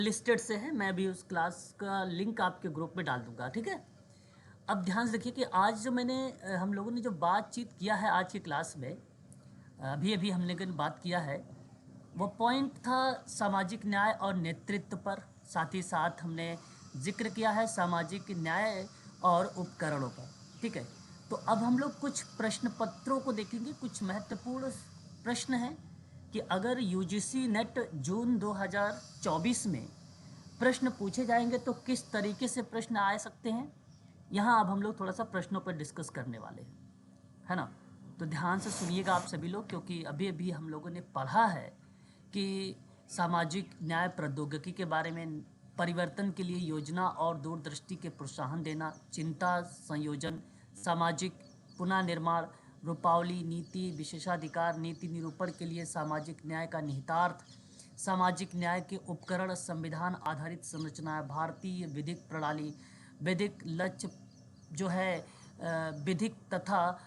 Listed से है, मैं भी उस क्लास का लिंक आपके ग्रुप में डाल दूंगा, ठीक है। अब ध्यान से देखिए कि आज जो मैंने हम लोगों ने जो बातचीत किया है आज की क्लास में, अभी अभी हमने बात किया है, वो पॉइंट था सामाजिक न्याय और नेतृत्व पर। साथ ही साथ हमने जिक्र किया है सामाजिक न्याय और उपकरणों पर, ठीक है। तो अब हम लोग कुछ प्रश्न पत्रों को देखेंगे। कुछ महत्वपूर्ण प्रश्न हैं कि अगर यूजीसी नेट जून 2024 में प्रश्न पूछे जाएंगे तो किस तरीके से प्रश्न आ सकते हैं। यहाँ अब हम लोग थोड़ा सा प्रश्नों पर डिस्कस करने वाले हैं, है ना। तो ध्यान से सुनिएगा आप सभी लोग, क्योंकि अभी अभी हम लोगों ने पढ़ा है कि सामाजिक न्याय प्रौद्योगिकी के बारे में, परिवर्तन के लिए योजना और दूरदृष्टि के प्रोत्साहन देना, चिंता संयोजन, सामाजिक पुनः निर्माण, रूपावली, नीति विशेषाधिकार, नीति निरूपण के लिए सामाजिक न्याय का निहितार्थ, सामाजिक न्याय के उपकरण, संविधान आधारित संरचना, भारतीय विधिक प्रणाली, विधिक लक्ष्य जो है विधिक तथा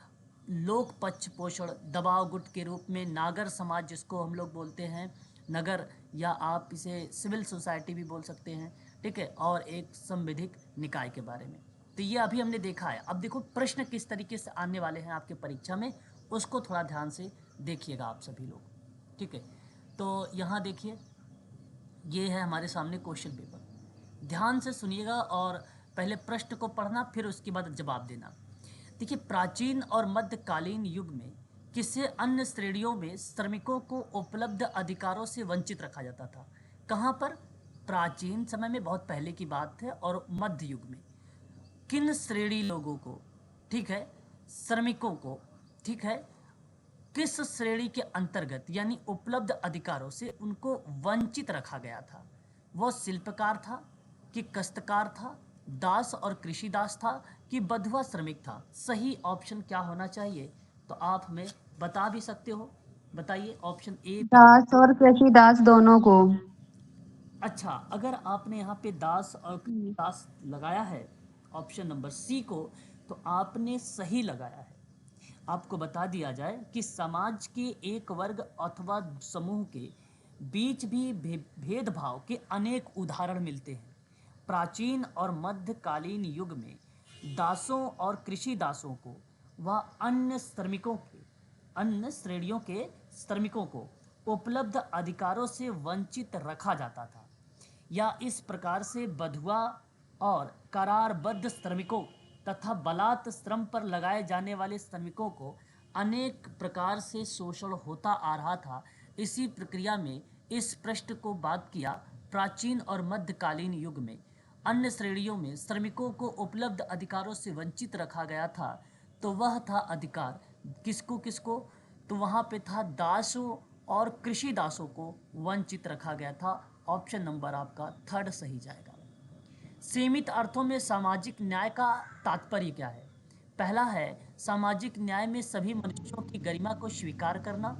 लोक पक्ष पोषण, दबाव गुट के रूप में नागर समाज जिसको हम लोग बोलते हैं नगर, या आप इसे सिविल सोसाइटी भी बोल सकते हैं, ठीक है। और एक संविधिक निकाय के बारे में। तो ये अभी हमने देखा है। अब देखो प्रश्न किस तरीके से आने वाले हैं आपके परीक्षा में, उसको थोड़ा ध्यान से देखिएगा आप सभी लोग, ठीक है। तो यहाँ देखिए, ये है हमारे सामने क्वेश्चन पेपर। ध्यान से सुनिएगा और पहले प्रश्न को पढ़ना, फिर उसके बाद जवाब देना। देखिए, प्राचीन और मध्यकालीन युग में किसी अन्य श्रेणियों में श्रमिकों को उपलब्ध अधिकारों से वंचित रखा जाता था। कहाँ पर? प्राचीन समय में, बहुत पहले की बात है। और मध्य युग में किन श्रेणी लोगों को, ठीक है, श्रमिकों को, ठीक है, किस श्रेणी के अंतर्गत यानी उपलब्ध अधिकारों से उनको वंचित रखा गया था? वो शिल्पकार था कि कष्टकार था, दास और कृषि दास था कि बंधुआ श्रमिक था? सही ऑप्शन क्या होना चाहिए? तो आप हमें बता भी सकते हो, बताइए ऑप्शन ए, बी। दास और कृषि दास दोनों को। अच्छा, अगर आपने यहाँ पे दास और दास लगाया है ऑप्शन नंबर सी को, तो आपने सही लगाया है। आपको बता दिया जाए कि समाज के एक वर्ग अथवा समूह के बीच भी भेदभाव के अनेक उदाहरण मिलते हैं। प्राचीन और मध्यकालीन युग में दासों और कृषि दासों को व अन्य श्रमिकों के, अन्य श्रेणियों के श्रमिकों को उपलब्ध अधिकारों से वंचित रखा जाता था, या इस प्रकार से बंधुआ और करारबद्ध श्रमिकों तथा बलात् श्रम पर लगाए जाने वाले श्रमिकों को अनेक प्रकार से शोषण होता आ रहा था। इसी प्रक्रिया में इस प्रश्न को बात किया प्राचीन और मध्यकालीन युग में अन्य श्रेणियों में श्रमिकों को उपलब्ध अधिकारों से वंचित रखा गया था। तो वह था अधिकार किसको किसको? तो वहाँ पे था दासों और कृषि दासों को वंचित रखा गया था। ऑप्शन नंबर आपका थर्ड सही जाएगा। सीमित अर्थों में सामाजिक न्याय का तात्पर्य क्या है? पहला है सामाजिक न्याय में सभी मनुष्यों की गरिमा को स्वीकार करना।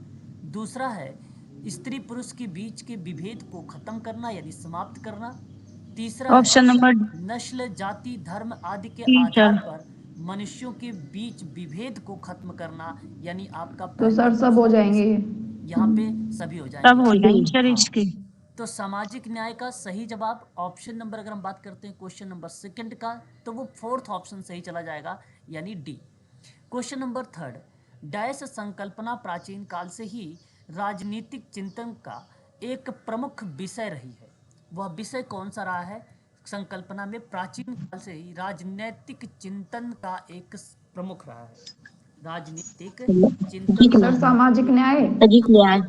दूसरा है स्त्री पुरुष के बीच के विभेद को खत्म करना यानी समाप्त करना। तीसरा है ऑप्शन नंबर नस्ल, जाति, धर्म आदि के डी आधार सर। पर मनुष्यों के बीच विभेद को खत्म करना, यानी आपका तो पहला सर सब हो ऑप्शन जाएंगे ये। यहाँ पे सभी हो सब जाएंगे। हो जाएंगे सर हाँ, इसके। तो सामाजिक न्याय का सही जवाब ऑप्शन नंबर, अगर हम बात करते हैं क्वेश्चन नंबर सेकंड का, तो वो फोर्थ ऑप्शन सही चला जाएगा, यानी D. Question number third, dash संकल्पना प्राचीन काल से ही राजनीतिक चिंतन का एक प्रमुख विषय रही है। वह विषय कौन सा रहा है? संकल्पना में प्राचीन काल से ही राजनीतिक चिंतन का एक प्रमुख रहा है, राजनीतिक चिंतन का। सर सामाजिक न्याय।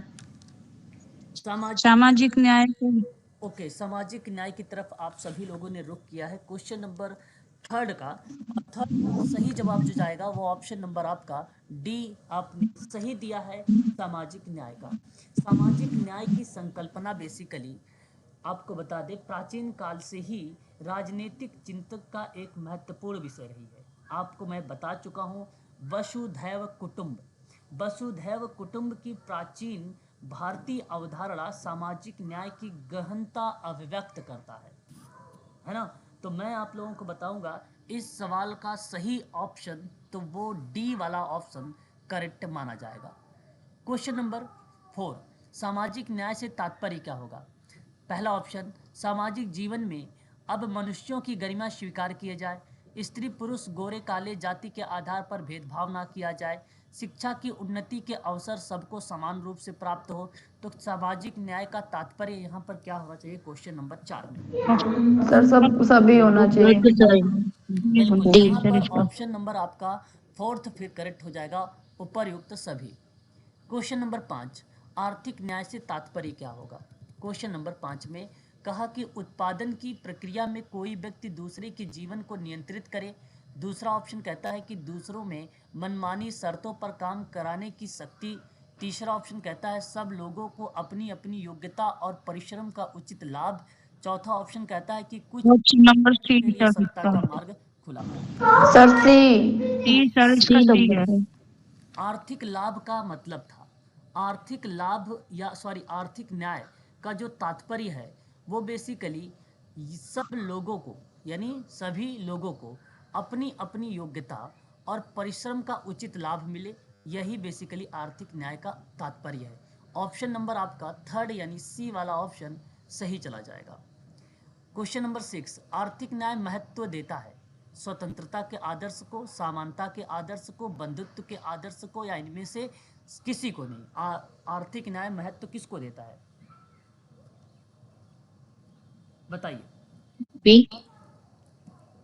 सामाजिक, सामाजिक न्याय को। ओके, सामाजिक न्याय की तरफ आप सभी लोगों ने रुख किया है क्वेश्चन नंबर थर्ड का। थर्ड सही जवाब जो जाएगा वो ऑप्शन नंबर आपका डी आपने सही दिया है, सामाजिक न्याय का। सामाजिक न्याय की संकल्पना बेसिकली आपको बता दें प्राचीन काल से ही राजनीतिक चिंतक का एक महत्वपूर्ण विषय रही है। आपको मैं बता चुका हूँ, वसुधैव कुटुंब, वसुधैव कुटुंब की प्राचीन भारतीय अवधारणा सामाजिक न्याय की गहनता अभिव्यक्त करता है ना। तो मैं आप लोगों को बताऊंगा इस सवाल का सही ऑप्शन, तो वो डी वाला ऑप्शन करेक्ट माना जाएगा। क्वेश्चन नंबर 4, सामाजिक न्याय से तात्पर्य क्या होगा? पहला ऑप्शन सामाजिक जीवन में अब मनुष्यों की गरिमा स्वीकार किए जाए, स्त्री पुरुष गोरे काले जाति के आधार पर भेदभाव ना किया जाए, शिक्षा की उन्नति के अवसर सबको समान रूप से प्राप्त हो। तो सामाजिक न्याय का तात्पर्य यहाँ पर क्या होना चाहिए क्वेश्चन नंबर 4 में? सर सब सभी होना चाहिए। बिल्कुल, डी। यहाँ पर ऑप्शन नंबर आपका फोर्थ फिर करेक्ट हो जाएगा, उपरयुक्त सभी। क्वेश्चन नंबर 5, आर्थिक न्याय से तात्पर्य क्या होगा? क्वेश्चन नंबर 5 में कहा कि उत्पादन की प्रक्रिया में कोई व्यक्ति दूसरे के जीवन को नियंत्रित करे। दूसरा ऑप्शन कहता है कि दूसरों में मनमानी शर्तों पर काम कराने की शक्ति। तीसरा ऑप्शन कहता है सब लोगों को अपनी अपनी योग्यता और परिश्रम का उचित लाभ। चौथा ऑप्शन कहता है कि कुछ ऑप्शन नंबर सी के लिए सर सत्ता इसका। का मार्ग खुला है। सर सी। सी सर इसका सी है। आर्थिक लाभ का मतलब था, आर्थिक लाभ या आर्थिक न्याय का जो तात्पर्य है वो बेसिकली सब लोगों को यानी सभी लोगों को अपनी अपनी योग्यता और परिश्रम का उचित लाभ मिले, यही बेसिकली आर्थिक न्याय का तात्पर्य है। ऑप्शन नंबर आपका थर्ड यानी सी वाला ऑप्शन सही चला जाएगा। क्वेश्चन नंबर 6, आर्थिक न्याय महत्व देता है स्वतंत्रता के आदर्श को, समानता के आदर्श को, बंधुत्व के आदर्श को, या इनमें से किसी को नहीं। आर्थिक न्याय महत्व किसको देता है बताइए?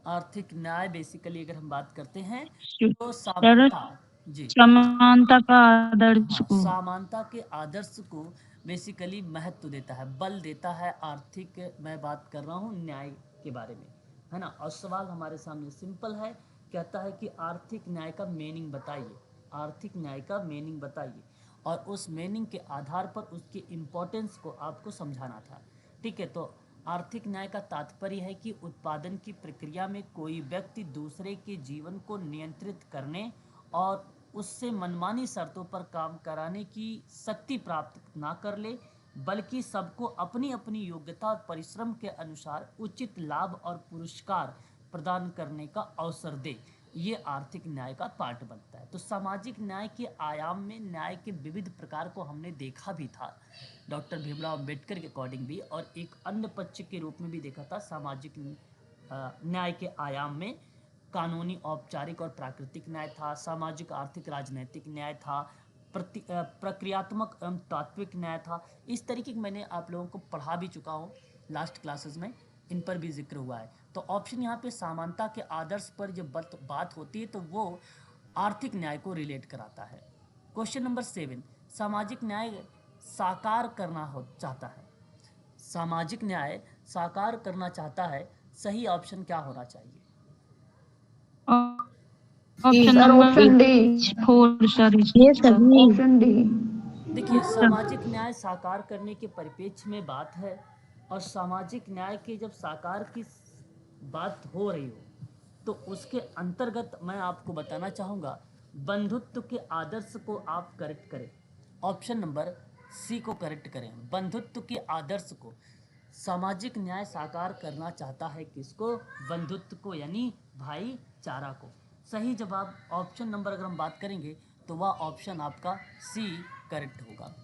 आर्थिक न्याय बेसिकली अगर हम बात करते हैं तो सर जी समानता का आदर्श हाँ, को। समानता के आदर्श को बेसिकली महत्व देता है, बल देता है। आर्थिक मैं बात कर रहा हूँ न्याय के बारे में, है ना। और सवाल हमारे सामने सिंपल है, कहता है कि आर्थिक न्याय का मीनिंग बताइए, आर्थिक न्याय का मीनिंग बताइए, और उस मीनिंग के आधार पर उसकी इम्पोर्टेंस को आपको समझाना था। ठीक है, तो आर्थिक न्याय का तात्पर्य है कि उत्पादन की प्रक्रिया में कोई व्यक्ति दूसरे के जीवन को नियंत्रित करने और उससे मनमानी शर्तों पर काम कराने की शक्ति प्राप्त ना कर ले, बल्कि सबको अपनी अपनी योग्यता और परिश्रम के अनुसार उचित लाभ और पुरस्कार प्रदान करने का अवसर दे। ये आर्थिक न्याय का पार्ट बनता है। तो सामाजिक न्याय के आयाम में न्याय के विविध प्रकार को हमने देखा भी था डॉक्टर भीमराव अम्बेडकर के अकॉर्डिंग भी, और एक अन्य पक्ष के रूप में भी देखा था सामाजिक न्याय के आयाम में। कानूनी, औपचारिक और प्राकृतिक न्याय था, सामाजिक, आर्थिक, राजनैतिक न्याय था, प्रक्रियात्मक एवं तात्विक न्याय था। इस तरीके की मैंने आप लोगों को पढ़ा भी चुका हूँ लास्ट क्लासेस में, इन पर भी जिक्र हुआ है। तो ऑप्शन यहाँ पे समानता के आदर्श पर जब बात होती है तो वो आर्थिक न्याय को रिलेट कराता है। क्वेश्चन नंबर 7, सामाजिक न्याय साकार करना चाहता है, सामाजिक न्याय साकार करना चाहता है, सही ऑप्शन क्या होना चाहिए? Option sir number option D. 4 sir ये सभी ऑप्शन डी। देखिए, सामाजिक न्याय साकार करने के परिप्रेक्ष्य में बात है, और सामाजिक न्याय के जब साकार की बात हो रही हो तो उसके अंतर्गत मैं आपको बताना चाहूँगा बंधुत्व के आदर्श को आप करेक्ट करें। ऑप्शन नंबर सी को करेक्ट करें, बंधुत्व के आदर्श को। सामाजिक न्याय साकार करना चाहता है किसको? बंधुत्व को, यानी भाईचारा को। सही जवाब ऑप्शन नंबर अगर हम बात करेंगे तो वह ऑप्शन आपका सी करेक्ट होगा।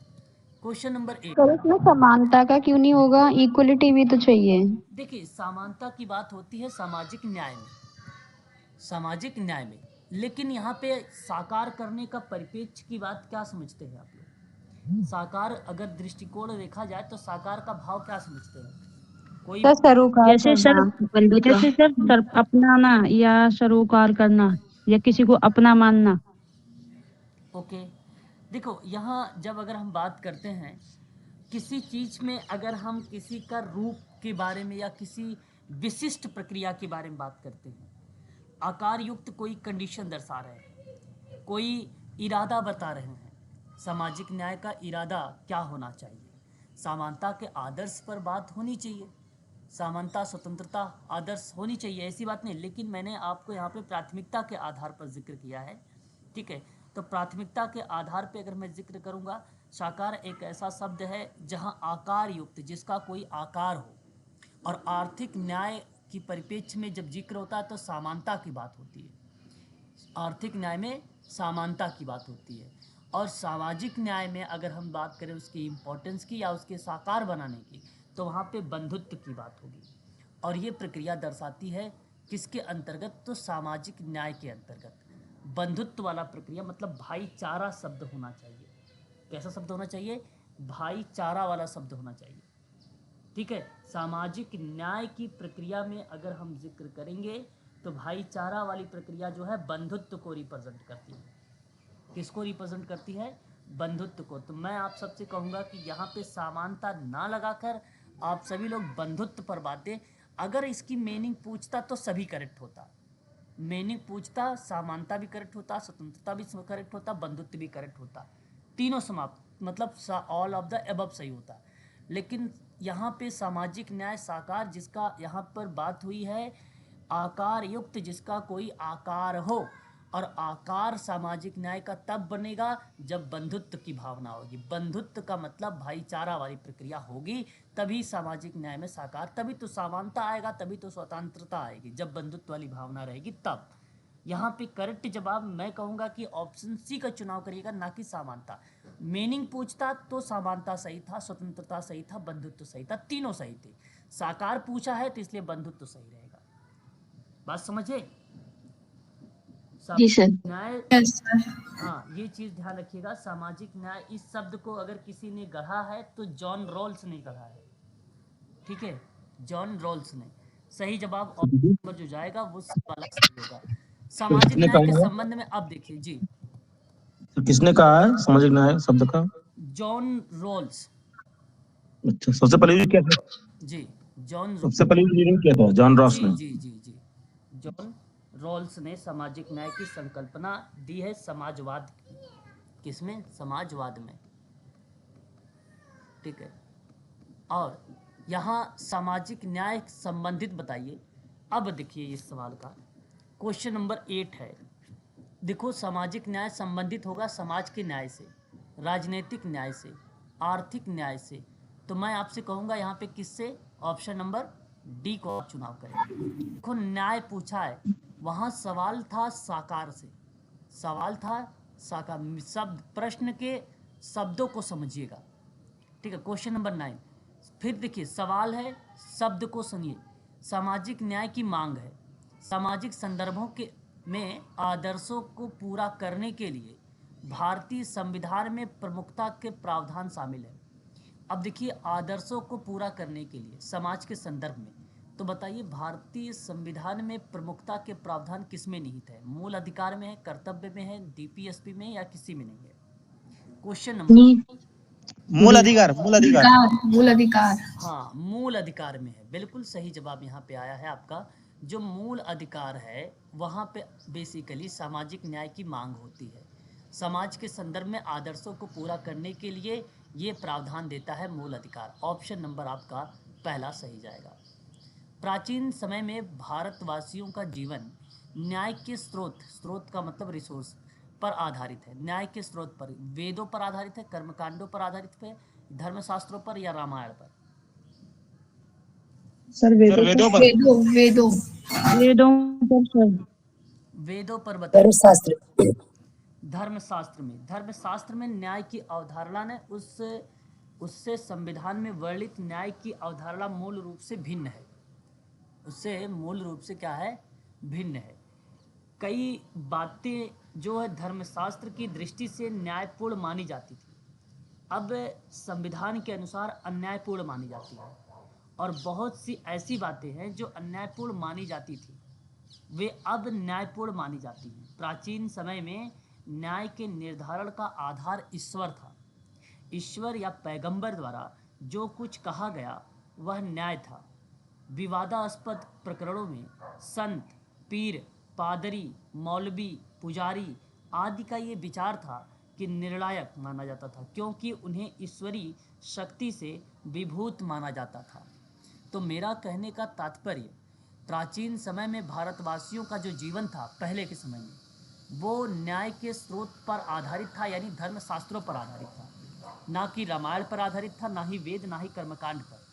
क्वेश्चन नंबर 8, सर इसमें समानता का क्यों नहीं होगा? इक्वलिटी भी तो चाहिए। देखिए समानता की बात होती है सामाजिक न्याय में, सामाजिक न्याय में, लेकिन यहाँ पे साकार करने का परिप्रेक्ष्य की बात क्या समझते हैं आप लोग? साकार अगर दृष्टिकोण देखा जाए तो साकार का भाव क्या समझते हैं? कोई सर सरोकार जैसे सर करना। जैसे सर अपनाना या सरोकार करना या किसी को अपना मानना। ओके, देखो यहाँ जब अगर हम बात करते हैं किसी चीज़ में, अगर हम किसी का रूप के बारे में या किसी विशिष्ट प्रक्रिया के बारे में बात करते हैं, आकार युक्त कोई कंडीशन दर्शा रहे हैं, कोई इरादा बता रहे हैं, सामाजिक न्याय का इरादा क्या होना चाहिए? समानता के आदर्श पर बात होनी चाहिए, समानता, स्वतंत्रता, आदर्श होनी चाहिए, ऐसी बात नहीं। लेकिन मैंने आपको यहाँ पे प्राथमिकता के आधार पर जिक्र किया है, ठीक है। तो प्राथमिकता के आधार पे अगर मैं जिक्र करूँगा, साकार एक ऐसा शब्द है जहाँ आकार युक्त, जिसका कोई आकार हो, और आर्थिक न्याय की परिप्रेक्ष्य में जब जिक्र होता है तो समानता की बात होती है, आर्थिक न्याय में समानता की बात होती है। और सामाजिक न्याय में अगर हम बात करें उसकी इम्पोर्टेंस की या उसके साकार बनाने की, तो वहाँ पे बंधुत्व की बात होगी। और ये प्रक्रिया दर्शाती है किसके अंतर्गत, तो सामाजिक न्याय के अंतर्गत। बंधुत्व वाला प्रक्रिया मतलब भाईचारा शब्द होना चाहिए। कैसा शब्द होना चाहिए, भाईचारा वाला शब्द होना चाहिए। ठीक है, सामाजिक न्याय की प्रक्रिया में अगर हम जिक्र करेंगे तो भाईचारा वाली प्रक्रिया जो है बंधुत्व को रिप्रेजेंट करती है। किसको रिप्रेजेंट करती है, बंधुत्व को। तो मैं आप सबसे कहूँगा कि यहाँ पे समानता ना लगाकर आप सभी लोग बंधुत्व पर बात दें। अगर इसकी मीनिंग पूछता तो सभी करेक्ट होता, मीनिंग पूछता समानता भी करेक्ट होता, स्वतंत्रता भी करेक्ट होता, बंधुत्व भी करेक्ट होता, तीनों समाप्त मतलब ऑल ऑफ द एबव सही होता। लेकिन यहाँ पे सामाजिक न्याय साकार जिसका यहाँ पर बात हुई है, आकार युक्त जिसका कोई आकार हो, और आकार सामाजिक न्याय का तब बनेगा जब बंधुत्व की भावना होगी। बंधुत्व का मतलब भाईचारा वाली प्रक्रिया होगी, तभी सामाजिक न्याय में साकार, तभी तो समानता आएगा, तभी तो स्वतंत्रता आएगी, जब बंधुत्व वाली भावना रहेगी तब। यहाँ पे करेक्ट जवाब मैं कहूँगा कि ऑप्शन सी का चुनाव करिएगा, ना कि समानता। मीनिंग पूछता तो समानता सही था, स्वतंत्रता सही था, बंधुत्व सही था, तीनों सही थे। साकार पूछा है तो इसलिए बंधुत्व सही रहेगा। बात समझे? जी सर। न्याय, यस सर। हाँ ये चीज़ ध्यान रखिएगा, सामाजिक न्याय इस शब्द को अगर किसी ने गढ़ा है तो जॉन रॉल्स ने गढ़ा है। ठीक है, जॉन रॉल्स ने। सही जवाब ऑप्शन नंबर जो जाएगा वो सी वाला सही होगा। तो सामाजिक किसने न्याय के कहा है? संबंध में अब देखिए जी, तो किसने कहा है सामाजिक न्याय शब्द का? John Rawls. अच्छा, सबसे पहले यूज किया था? जी, जॉन सबसे पहले यूज किया था जॉन रॉस जी ने। जी जी जी, जॉन रॉल्स ने सामाजिक न्याय की संकल्पना दी है समाजवाद की। किसमें, समाजवाद में। ठीक है, और यहाँ सामाजिक न्याय संबंधित बताइए। अब देखिए इस सवाल का क्वेश्चन नंबर 8 है। देखो, सामाजिक न्याय संबंधित होगा समाज के न्याय से, राजनीतिक न्याय से, आर्थिक न्याय से। तो मैं आपसे कहूँगा यहाँ पे किससे, ऑप्शन नंबर डी को आप चुनाव करें। देखो, न्याय पूछा है, वहाँ सवाल था साकार से, सवाल था साकार। शब्द, प्रश्न के शब्दों को समझिएगा। ठीक है, क्वेश्चन नंबर 9। फिर देखिए सवाल है, शब्द को सुनिए। सामाजिक न्याय की मांग है, सामाजिक संदर्भों के में आदर्शों को पूरा करने के लिए भारतीय संविधान में प्रमुखता के प्रावधान शामिल है। अब देखिए, आदर्शों को पूरा करने के लिए समाज के संदर्भ में, तो बताइए भारतीय संविधान में प्रमुखता के प्रावधान किस में निहित है, मूल अधिकार में है, कर्तव्य में है, डीपीएसपी में, या किसी में नहीं है। क्वेश्चन नंबर, मूल अधिकार, मूल अधिकार। मूल अधिकार। हाँ, मूल अधिकार में है। बिल्कुल सही जवाब यहाँ पे आया है आपका। जो मूल अधिकार है वहाँ पे बेसिकली सामाजिक न्याय की मांग होती है, समाज के संदर्भ में आदर्शों को पूरा करने के लिए ये प्रावधान देता है मूल अधिकार। ऑप्शन नंबर आपका पहला सही जाएगा। प्राचीन समय में भारतवासियों का जीवन न्याय के स्रोत, स्रोत का मतलब रिसोर्स, पर आधारित है। न्याय के स्रोत पर, वेदों पर आधारित है, कर्मकांडों पर आधारित है, धर्मशास्त्रों पर, या रामायण पर। सर वेदों पर। वेदों वेदों। वेदों पर सर। वेदों पर बताइए। धर्मशास्त्र। धर्मशास्त्र में, धर्मशास्त्र में न्याय की अवधारणा ने उससे संविधान में वर्णित न्याय की अवधारणा मूल रूप से भिन्न है, उससे मूल रूप से क्या है, भिन्न है। कई बातें जो है धर्मशास्त्र की दृष्टि से न्यायपूर्ण मानी जाती थी, अब संविधान के अनुसार अन्यायपूर्ण मानी जाती है। और बहुत सी ऐसी बातें हैं जो अन्यायपूर्ण मानी जाती थी, वे अब न्यायपूर्ण मानी जाती हैं। प्राचीन समय में न्याय के निर्धारण का आधार ईश्वर था। ईश्वर या पैगंबर द्वारा जो कुछ कहा गया वह न्याय था। विवादास्पद प्रकरणों में संत, पीर, पादरी, मौलवी, पुजारी आदि का ये विचार था कि निर्णायक माना जाता था, क्योंकि उन्हें ईश्वरीय शक्ति से विभूत माना जाता था। तो मेरा कहने का तात्पर्य, प्राचीन समय में भारतवासियों का जो जीवन था पहले के समय में, वो न्याय के स्रोत पर आधारित था, यानी धर्मशास्त्रों पर आधारित था, ना कि रामायण पर आधारित था, ना ही वेद, ना ही कर्मकांड पर।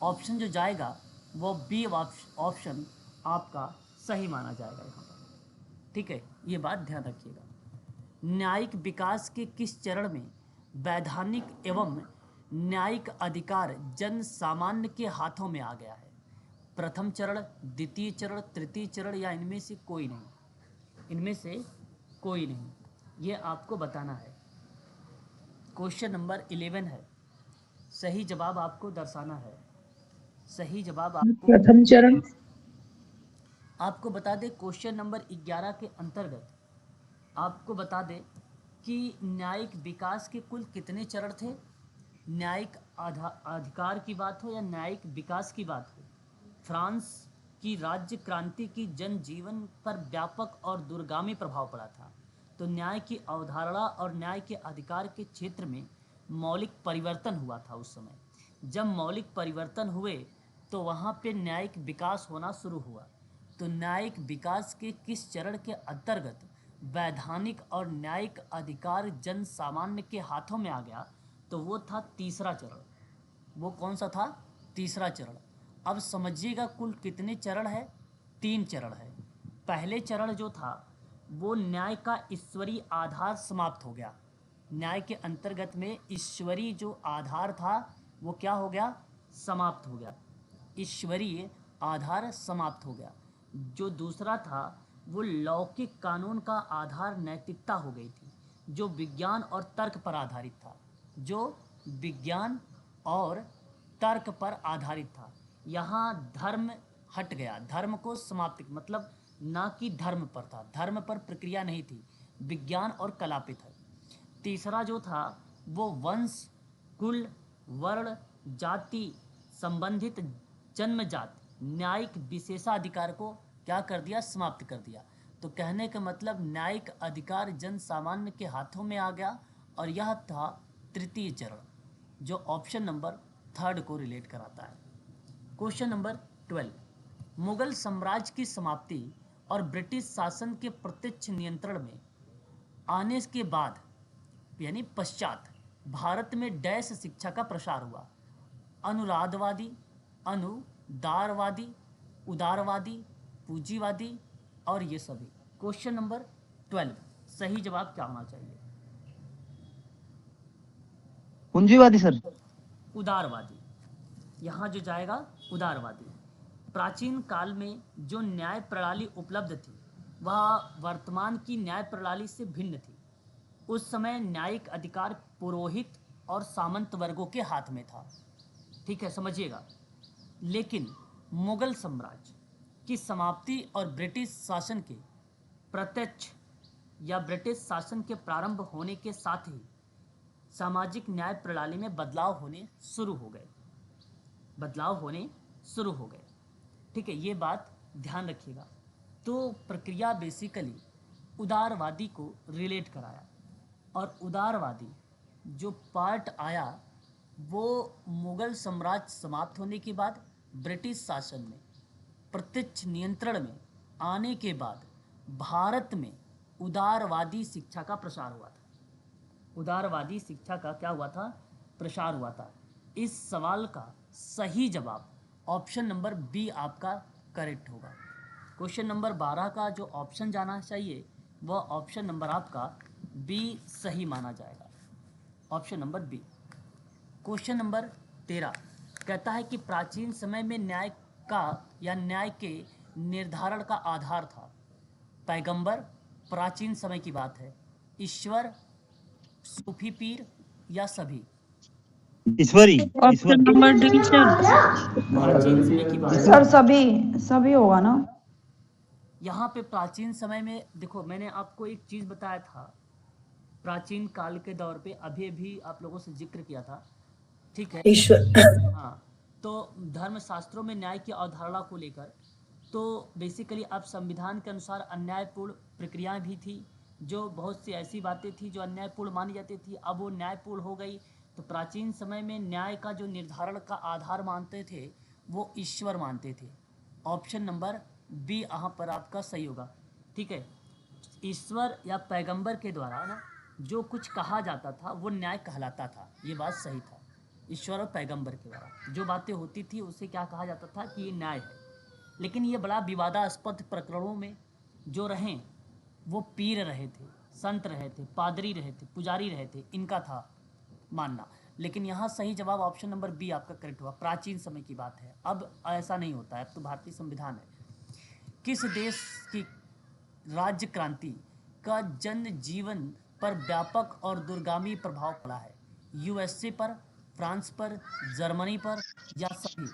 ऑप्शन जो जाएगा वो बी ऑप्शन आपका सही माना जाएगा यहाँ पर। ठीक है, ये बात ध्यान रखिएगा। न्यायिक विकास के किस चरण में वैधानिक एवं न्यायिक अधिकार जन सामान्य के हाथों में आ गया है? प्रथम चरण, द्वितीय चरण, तृतीय चरण या इनमें से कोई नहीं? इनमें से कोई नहीं, ये आपको बताना है। क्वेश्चन नंबर 11 है, सही जवाब आपको दर्शाना है। सही जवाब प्रथम चरण। आपको बता दें क्वेश्चन नंबर 11 के अंतर्गत आपको बता दें कि न्यायिक विकास के कुल कितने चरण थे। न्यायिक अधिकार की बात हो या न्यायिक विकास की बात हो, फ्रांस की राज्य क्रांति की जनजीवन पर व्यापक और दूरगामी प्रभाव पड़ा था। तो न्याय की अवधारणा और न्याय के अधिकार के क्षेत्र में मौलिक परिवर्तन हुआ था उस समय। जब मौलिक परिवर्तन हुए तो वहाँ पे न्यायिक विकास होना शुरू हुआ। तो न्यायिक विकास के किस चरण के अंतर्गत वैधानिक और न्यायिक अधिकार जन सामान्य के हाथों में आ गया? तो वो था तीसरा चरण। वो कौन सा था? तीसरा चरण। अब समझिएगा कुल कितने चरण है? 3 चरण है। पहले चरण जो था वो न्याय का ईश्वरीय आधार समाप्त हो गया। न्याय के अंतर्गत में ईश्वरीय जो आधार था वो क्या हो गया? समाप्त हो गया। ईश्वरीय आधार समाप्त हो गया। जो दूसरा था वो लौकिक कानून का आधार नैतिकता हो गई थी, जो विज्ञान और तर्क पर आधारित था। जो विज्ञान और तर्क पर आधारित था। यहाँ धर्म हट गया, धर्म को समाप्त, मतलब ना कि धर्म पर था, धर्म पर प्रक्रिया नहीं थी, विज्ञान और कला पे था। तीसरा जो था वो वंश, कुल, वर्ण, जाति संबंधित जन्मजात न्यायिक विशेषाधिकार को क्या कर दिया? समाप्त कर दिया। तो कहने का मतलब न्यायिक अधिकार जन सामान्य के हाथों में आ गया, और यह था तृतीय चरण जो ऑप्शन नंबर 3 को रिलेट कराता है। क्वेश्चन नंबर 12, मुगल साम्राज्य की समाप्ति और ब्रिटिश शासन के प्रत्यक्ष नियंत्रण में आने के बाद यानी पश्चात भारत में डैश शिक्षा का प्रसार हुआ? अनुरागवादी, अनुदारवादी, उदारवादी, पूंजीवादी और ये सभी। क्वेश्चन नंबर 12, सही जवाब क्या होना चाहिए? पूंजीवादी सर। उदारवादी। यहाँ जो जाएगा उदारवादी। प्राचीन काल में जो न्याय प्रणाली उपलब्ध थी वह वर्तमान की न्याय प्रणाली से भिन्न थी। उस समय न्यायिक अधिकार पुरोहित और सामंत वर्गों के हाथ में था। ठीक है, समझिएगा। लेकिन मुगल साम्राज्य की समाप्ति और ब्रिटिश शासन के प्रत्यक्ष या ब्रिटिश शासन के प्रारंभ होने के साथ ही सामाजिक न्याय प्रणाली में बदलाव होने शुरू हो गए। ठीक है, ये बात ध्यान रखिएगा। तो प्रक्रिया बेसिकली उदारवादी को रिलेट कराया, और उदारवादी जो पार्ट आया वो मुगल साम्राज्य समाप्त होने के बाद ब्रिटिश शासन में प्रत्यक्ष नियंत्रण में आने के बाद भारत में उदारवादी शिक्षा का प्रसार हुआ था। उदारवादी शिक्षा का क्या हुआ था? प्रसार हुआ था। इस सवाल का सही जवाब ऑप्शन नंबर बी आपका करेक्ट होगा। क्वेश्चन नंबर 12 का जो ऑप्शन जाना चाहिए वह ऑप्शन नंबर आपका बी सही माना जाएगा, option number B. Question number 13 कहता है कि प्राचीन समय में न्याय का या न्याय के निर्धारण का आधार था पैगंबर, प्राचीन समय की बात है, ईश्वर, सूफी पीर या सभी? ईश्वरी। Option number D sir. प्राचीन समय की बात है। सर सभी सभी होगा ना? यहाँ पे प्राचीन समय में देखो, मैंने आपको एक चीज़ बताया था प्राचीन काल के दौर पे, अभी भी आप लोगों से जिक्र किया था। ठीक है, ईश्वर। हाँ। तो धर्मशास्त्रों में न्याय की अवधारणा को लेकर तो बेसिकली अब संविधान के अनुसार अन्यायपूर्ण प्रक्रियाएं भी थी, जो बहुत सी ऐसी बातें थी जो अन्यायपूर्ण मानी जाती थी, अब वो न्यायपूर्ण हो गई। तो प्राचीन समय में न्याय का जो निर्धारण का आधार मानते थे वो ईश्वर मानते थे। ऑप्शन नंबर बी यहाँ पर आपका सही होगा। ठीक है, ईश्वर या पैगंबर के द्वारा ना जो कुछ कहा जाता था वो न्याय कहलाता था, ये बात सही था। ईश्वर और पैगंबर के द्वारा जो बातें होती थी उसे क्या कहा जाता था कि ये न्याय है। लेकिन ये बड़ा विवादास्पद प्रकरणों में जो रहें वो पीर रहे थे, संत रहे थे, पादरी रहे थे, पुजारी रहे थे, इनका था मानना। लेकिन यहाँ सही जवाब ऑप्शन नंबर बी आपका करेक्ट हुआ, प्राचीन समय की बात है। अब ऐसा नहीं होता है, अब तो भारतीय संविधान है। किस देश की राज्य क्रांति का जन जीवन पर व्यापक और दूरगामी प्रभाव पड़ा है? यूएसए पर, फ्रांस पर, जर्मनी पर या सभी?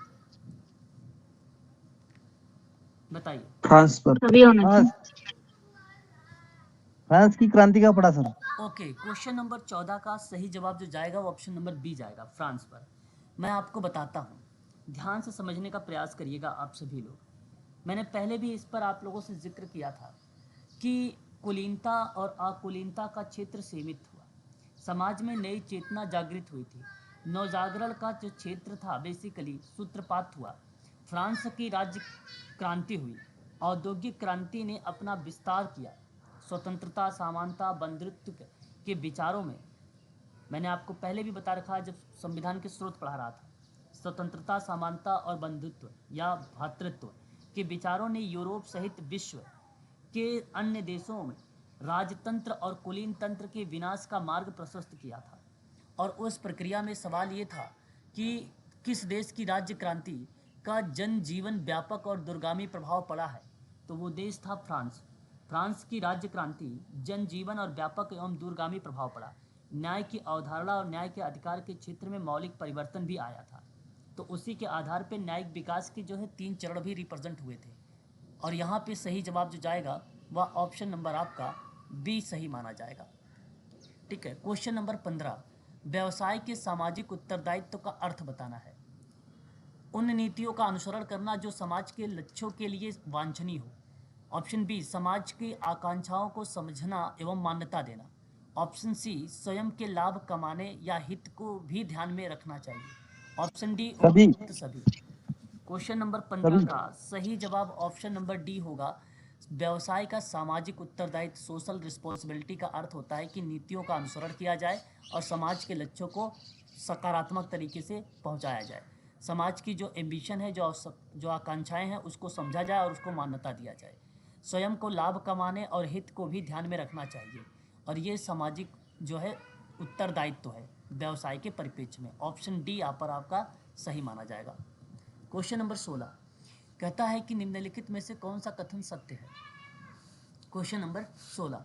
बताइए। फ्रांस पर। सभी होना चाहिए। फ्रांस की क्रांति का पड़ा सर। ओके, क्वेश्चन नंबर 14 का सही जवाब जो जाएगा वो ऑप्शन नंबर बी जाएगा, फ्रांस पर। मैं आपको बताता हूँ, ध्यान से समझने का प्रयास करिएगा आप सभी लोग। मैंने पहले भी इस पर आप लोगों से जिक्र किया था कि कुलीनता और अकुलीनता का क्षेत्र सीमित हुआ, समाज में नई चेतना जागृत हुई थी। नवजागरण का जो क्षेत्र था बेसिकली सूत्रपात हुआ। फ्रांस की राज्य क्रांति हुई, औद्योगिक क्रांति ने अपना विस्तार किया। स्वतंत्रता, समानता, बंधुत्व के विचारों में, मैंने आपको पहले भी बता रखा है जब संविधान के स्रोत पढ़ा रहा था, स्वतंत्रता, समानता और बंधुत्व या भ्रातृत्व के विचारों ने यूरोप सहित विश्व के अन्य देशों में राजतंत्र और कुलीन तंत्र के विनाश का मार्ग प्रशस्त किया था। और उस प्रक्रिया में सवाल ये था कि किस देश की राज्य क्रांति का जनजीवन व्यापक और दूरगामी प्रभाव पड़ा है, तो वो देश था फ्रांस। फ्रांस की राज्य क्रांति जनजीवन और व्यापक एवं दूरगामी प्रभाव पड़ा। न्याय की अवधारणा और न्याय के अधिकार के क्षेत्र में मौलिक परिवर्तन भी आया था। तो उसी के आधार पर न्यायिक विकास के जो है 3 चरण भी रिप्रेजेंट हुए थे। और यहाँ पे सही जवाब जो जाएगा वह ऑप्शन नंबर आपका बी सही माना जाएगा। ठीक है, क्वेश्चन नंबर 15, व्यवसाय के सामाजिक उत्तरदायित्व का अर्थ बताना है। उन नीतियों का अनुसरण करना जो समाज के लक्ष्यों के लिए वांछनीय हो। ऑप्शन बी, समाज की आकांक्षाओं को समझना एवं मान्यता देना। ऑप्शन सी, स्वयं के लाभ कमाने या हित को भी ध्यान में रखना चाहिए। ऑप्शन डी, सभी। उपयुक्त सभी। क्वेश्चन नंबर 15 सभी। का सही जवाब ऑप्शन नंबर डी होगा। व्यवसाय का सामाजिक उत्तरदायित्व, सोशल रिस्पॉन्सिबिलिटी का अर्थ होता है कि नीतियों का अनुसरण किया जाए और समाज के लक्ष्यों को सकारात्मक तरीके से पहुंचाया जाए। समाज की जो एम्बिशन है, जो आकांक्षाएं हैं, उसको समझा जाए और उसको मान्यता दिया जाए। स्वयं को लाभ कमाने और हित को भी ध्यान में रखना चाहिए। और ये सामाजिक जो है उत्तरदायित्व है व्यवसाय के परिप्रेक्ष्य में। ऑप्शन डी यहाँ पर आपका सही माना जाएगा। क्वेश्चन नंबर 16 कहता है कि निम्नलिखित में से कौन सा कथन सत्य है? क्वेश्चन नंबर 16,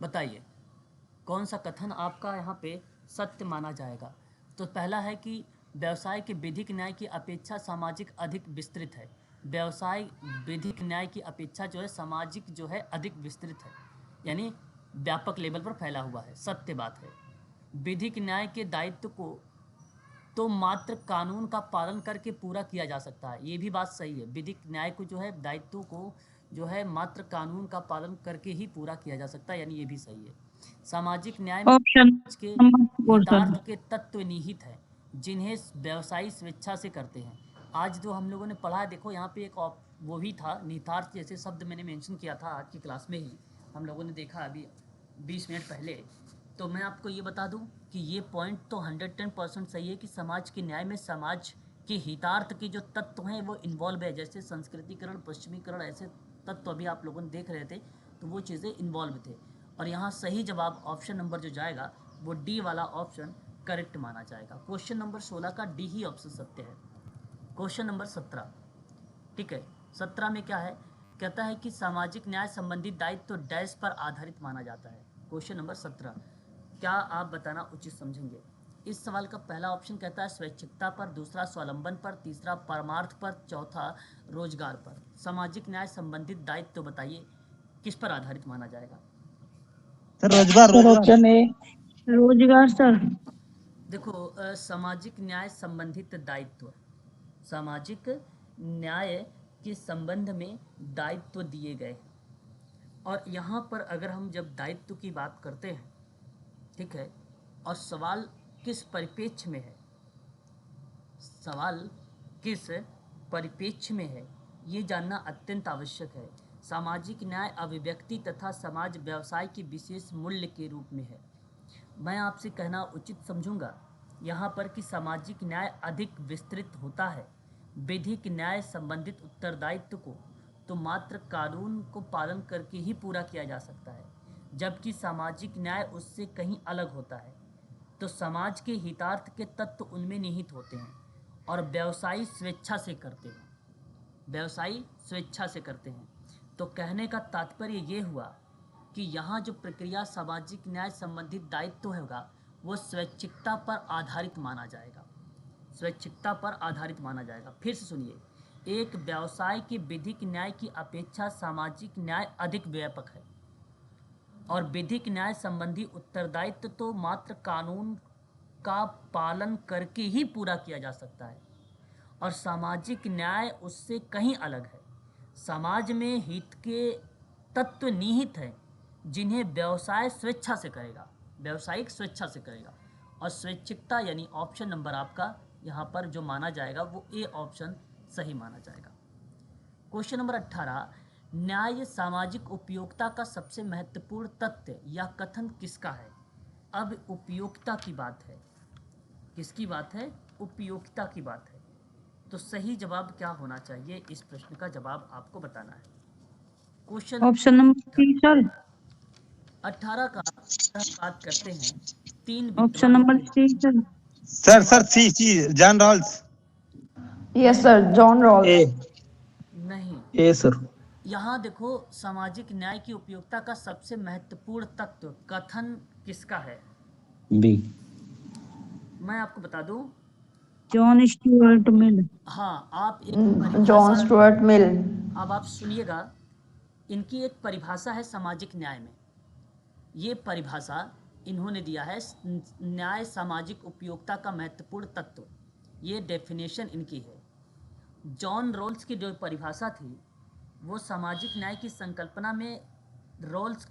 बताइए कौन सा कथन आपका यहाँ पे सत्य माना जाएगा। तो पहला है कि व्यवसाय के विधिक न्याय की अपेक्षा सामाजिक अधिक विस्तृत है। व्यवसाय विधिक न्याय की अपेक्षा जो है सामाजिक जो है अधिक विस्तृत है, यानी व्यापक लेवल पर फैला हुआ है, सत्य बात है। विधिक न्याय के दायित्व को तो मात्र कानून का पालन करके पूरा किया जा सकता है, ये भी बात सही है। विधिक न्याय को जो है दायित्व को जो है मात्र कानून का पालन करके ही पूरा किया जा सकता है, यानी ये भी सही है। सामाजिक न्याय में ऑप्शन समाज के नंबर 4 सर। हितार्थ के तत्व निहित हैं, जिन्हें व्यवसायी स्वेच्छा से करते हैं। आज जो हम लोगों ने पढ़ा है, देखो यहाँ पे एक वो भी था निहितार्थ जैसे शब्द मैंने मेंशन किया था आज की क्लास में ही, हम लोगों ने देखा अभी 20 मिनट पहले। तो मैं आपको ये बता दूं कि ये पॉइंट तो 110% सही है कि समाज के न्याय में समाज के हितार्थ के जो तत्व हैं वो इन्वॉल्व है। जैसे संस्कृतिकरण, पश्चिमीकरण, ऐसे तत्व अभी आप लोगों ने देख रहे थे, तो वो चीज़ें इन्वॉल्व थे। और यहाँ सही जवाब ऑप्शन नंबर जो जाएगा वो डी वाला ऑप्शन करेक्ट माना जाएगा। क्वेश्चन नंबर 16 का डी ही ऑप्शन सत्य है। क्वेश्चन नंबर 17, ठीक है, 17 में क्या है, कहता है कि सामाजिक न्याय संबंधित दायित्व डैश पर आधारित माना जाता है। क्वेश्चन नंबर 17, क्या आप बताना उचित समझेंगे? इस सवाल का पहला ऑप्शन कहता है स्वैच्छिकता पर, दूसरा स्वावलंबन पर, तीसरा परमार्थ पर, चौथा रोजगार पर। सामाजिक न्याय संबंधित दायित्व बताइए किस पर आधारित माना जाएगा? सर रोजगार। Sir option A. रोजगार सर। देखो सामाजिक न्याय संबंधित दायित्व, सामाजिक न्याय के संबंध में दायित्व दिए गए हैं। और यहाँ पर अगर हम जब दायित्व की बात करते हैं, ठीक है, और सवाल किस परिप्रेक्ष्य में है, सवाल किस परिप्रेक्ष्य में है, ये जानना अत्यंत आवश्यक है। सामाजिक न्याय अभिव्यक्ति तथा समाज व्यवसाय की विशेष मूल्य के रूप में है। मैं आपसे कहना उचित समझूंगा यहाँ पर कि सामाजिक न्याय अधिक विस्तृत होता है। विधिक न्याय संबंधित उत्तरदायित्व को तो मात्र कानून को पालन करके ही पूरा किया जा सकता है, जबकि सामाजिक न्याय उससे कहीं अलग होता है। तो समाज के हितार्थ के तत्व उनमें निहित होते हैं और व्यवसायी स्वेच्छा से करते हैं। व्यवसायी स्वेच्छा से करते हैं। तो कहने का तात्पर्य ये हुआ कि यहाँ जो प्रक्रिया सामाजिक न्याय संबंधित दायित्व होगा वो स्वैच्छिकता पर आधारित माना जाएगा। स्वैच्छिकता पर आधारित माना जाएगा। फिर से सुनिए, एक व्यवसाय के विधिक न्याय की अपेक्षा सामाजिक न्याय अधिक व्यापक है और विधिक न्याय संबंधी उत्तरदायित्व तो मात्र कानून का पालन करके ही पूरा किया जा सकता है और सामाजिक न्याय उससे कहीं अलग है। समाज में हित के तत्व निहित हैं जिन्हें व्यवसाय स्वेच्छा से करेगा, व्यवसायिक स्वेच्छा से करेगा। और स्वैच्छिकता यानी ऑप्शन नंबर आपका यहाँ पर जो माना जाएगा वो ए ऑप्शन सही माना जाएगा। क्वेश्चन नंबर 18, न्याय सामाजिक उपयोगिता का सबसे महत्वपूर्ण तथ्य या कथन किसका है? अब उपयोगिता की बात है। किसकी बात है? उपयोगिता की बात है। तो सही जवाब क्या होना चाहिए? इस प्रश्न का जवाब आपको बताना है। Question option number C sir. 18 का हम बात करते हैं तीन ऑप्शन विद्वानों नंबर के C sir. Sir C John Rawls. Yes sir, John Rawls. A नहीं। A sir. यहाँ देखो, सामाजिक न्याय की उपयोगिता का सबसे महत्वपूर्ण तत्व कथन किसका है? बी। मैं आपको बता दूं। John Stuart Mill. हाँ, आप एक जॉन परिभाषा, स्टुअर्ट मिल। अब आप सुनिएगा, इनकी एक परिभाषा है सामाजिक न्याय में। ये परिभाषा इन्होंने दिया है, न्याय सामाजिक उपयोगिता का महत्वपूर्ण तत्व। ये डेफिनेशन इनकी है। जॉन रॉल्स की जो परिभाषा थी वो सामाजिक न्याय की संकल्पना में रॉल्स